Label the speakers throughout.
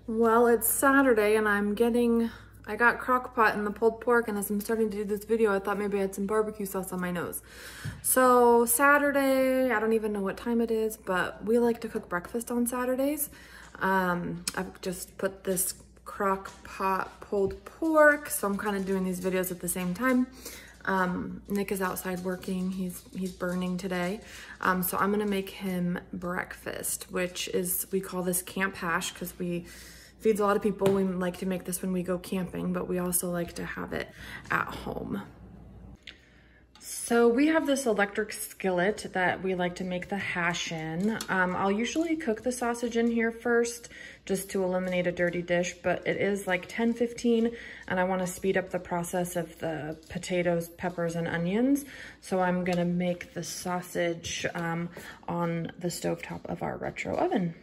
Speaker 1: Well, it's Saturday and I got crock pot and the pulled pork, and as I'm starting to do this video, I thought maybe I had some barbecue sauce on my nose. So Saturday, I don't even know what time it is, but we like to cook breakfast on Saturdays. I've just put this crock pot pulled pork, so I'm kind of doing these videos at the same time. Nick is outside working, he's burning today. So I'm gonna make him breakfast, which is, we call this camp hash because feeds a lot of people. We like to make this when we go camping, but we also like to have it at home. So we have this electric skillet that we like to make the hash in. I'll usually cook the sausage in here first just to eliminate a dirty dish, but it is like 10:15 and I want to speed up the process of the potatoes, peppers, and onions. So I'm gonna make the sausage on the stovetop of our retro oven.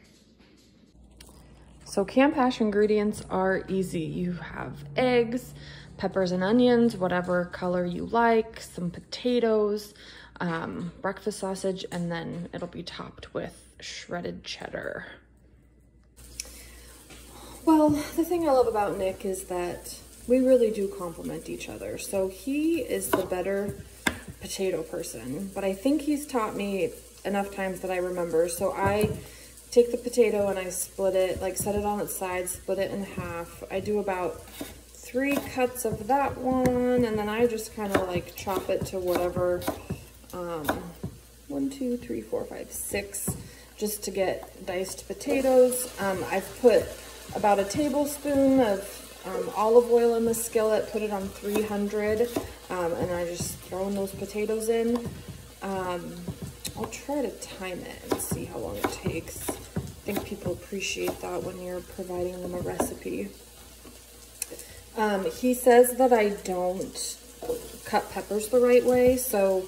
Speaker 1: So camp hash ingredients are easy. You have eggs, peppers and onions, whatever color you like, some potatoes, breakfast sausage, and then it'll be topped with shredded cheddar. Well, the thing I love about Nick is that we really do complement each other. So he is the better potato person, but I think he's taught me enough times that I remember. So I take the potato and I split it, like set it on its side, split it in half. I do about 3 cuts of that one, and then I just kind of like chop it to whatever, 1, 2, 3, 4, 5, 6, just to get diced potatoes. I've put about a tablespoon of olive oil in the skillet, put it on 300, and I just throw in those potatoes in. I'll try to time it and see how long it takes. I think people appreciate that when you're providing them a recipe. He says that I don't cut peppers the right way, so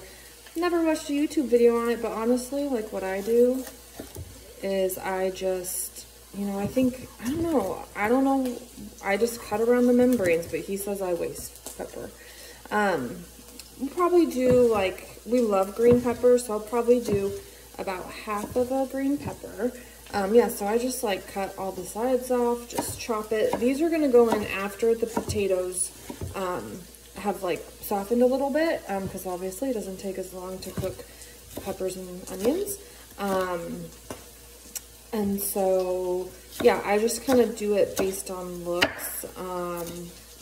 Speaker 1: never watched a YouTube video on it, but honestly, like what I do is I just, you know, I don't know, I just cut around the membranes, but he says I waste pepper. We'll probably do, like, we love green pepper, so I'll probably do about half of a green pepper. Yeah, so I just like cut all the sides off, just chop it. These are gonna go in after the potatoes have like softened a little bit, because obviously it doesn't take as long to cook peppers and onions. And so, yeah, I just kind of do it based on looks,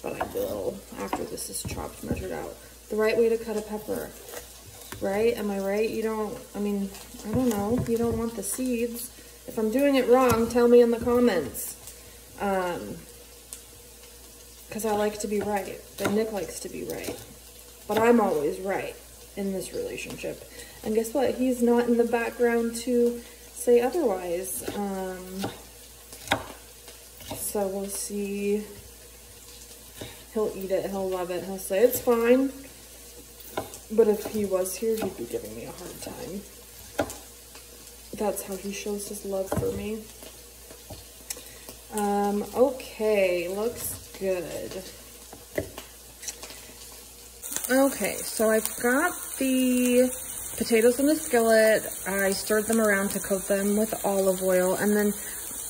Speaker 1: but I will, after this is chopped, measured out. The right way to cut a pepper, right? Am I right? You don't, I mean, I don't know. You don't want the seeds. If I'm doing it wrong, tell me in the comments. Because I like to be right, and Nick likes to be right. But I'm always right in this relationship. And guess what? He's not in the background to say otherwise. So we'll see. He'll eat it, he'll love it, he'll say it's fine. But if he was here, he'd be giving me a hard time. That's how he shows his love for me. Okay, looks good. Okay, so I've got the potatoes in the skillet. I stirred them around to coat them with olive oil, and then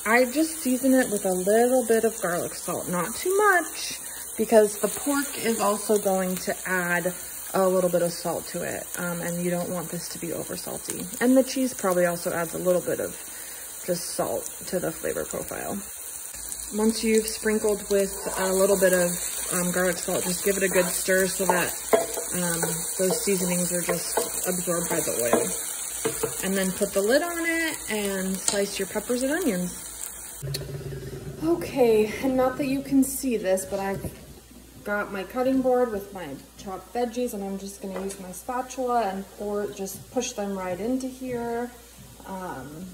Speaker 1: I just season it with a little bit of garlic salt, not too much, because the pork is also going to add a little bit of salt to it, and you don't want this to be over salty. And the cheese probably also adds a little bit of just salt to the flavor profile. Once you've sprinkled with a little bit of garlic salt, just give it a good stir so that those seasonings are just absorbed by the oil. And then put the lid on it and slice your peppers and onions. Okay, and not that you can see this, but I've got my cutting board with my chopped veggies, and I'm just going to use my spatula and just push them right into here. And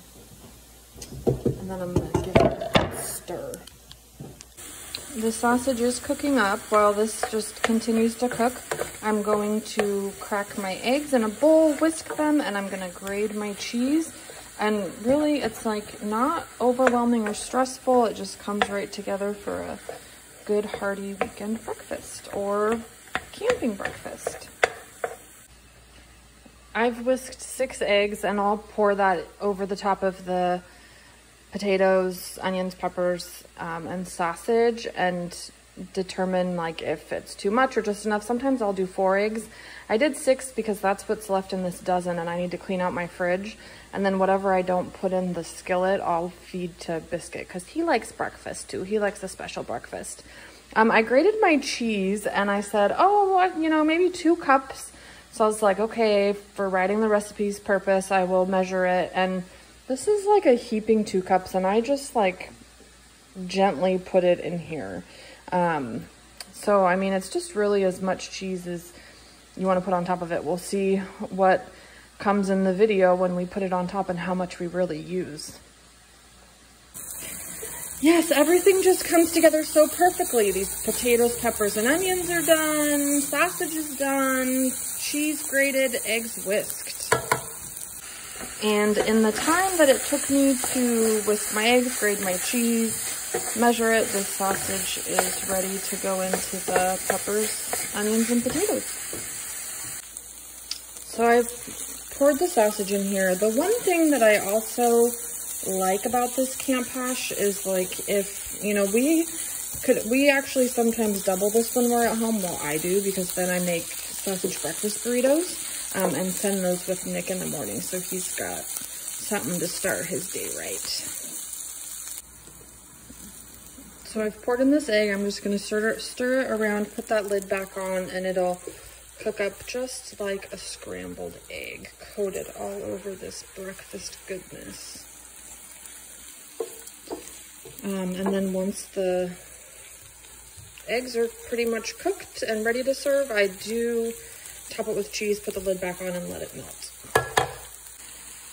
Speaker 1: then I'm going to give it a stir. The sausage is cooking up. While this just continues to cook, I'm going to crack my eggs in a bowl, whisk them, and I'm going to grate my cheese. And really, it's like not overwhelming or stressful. It just comes right together for a good hearty weekend breakfast or camping breakfast. I've whisked 6 eggs, and I'll pour that over the top of the potatoes, onions, peppers, and sausage, and determine like if it's too much or just enough. Sometimes I'll do 4 eggs. I did 6 because that's what's left in this dozen, and I need to clean out my fridge. And then whatever I don't put in the skillet, I'll feed to Biscuit because he likes breakfast too. He likes a special breakfast. I grated my cheese and I said, oh, you know, maybe 2 cups. So I was like, okay, for writing the recipe's purpose, I will measure it. And this is like a heaping 2 cups, and I just like gently put it in here. So, I mean, it's just really as much cheese as you want to put on top of it. We'll see what comes in the video when we put it on top and how much we really use. Yes, everything just comes together so perfectly. These potatoes, peppers, and onions are done. Sausage is done. Cheese grated, eggs whisked. And in the time that it took me to whisk my eggs, grate my cheese, measure it, the sausage is ready to go into the peppers, onions, and potatoes. So I've poured the sausage in here. The one thing that I also like about this camp hash is like, if, you know, we actually sometimes double this when we're at home. Well, I do, because then I make sausage breakfast burritos and send those with Nick in the morning, so he's got something to start his day right. So I've poured in this egg. I'm just going to stir it around, put that lid back on, and it'll cook up just like a scrambled egg, coated all over this breakfast goodness. And then once the eggs are pretty much cooked and ready to serve, I do top it with cheese, put the lid back on, and let it melt.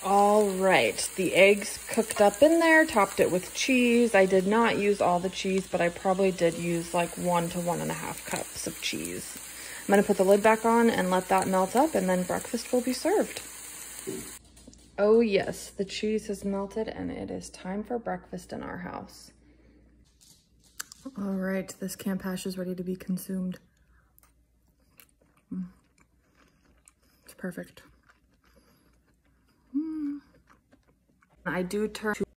Speaker 1: All right, the eggs cooked up in there, topped it with cheese. I did not use all the cheese, but I probably did use like 1 to 1.5 cups of cheese. I'm gonna put the lid back on and let that melt up, and then breakfast will be served. Oh yes, the cheese has melted and it is time for breakfast in our house. All right, this camp hash is ready to be consumed. It's perfect. I do turn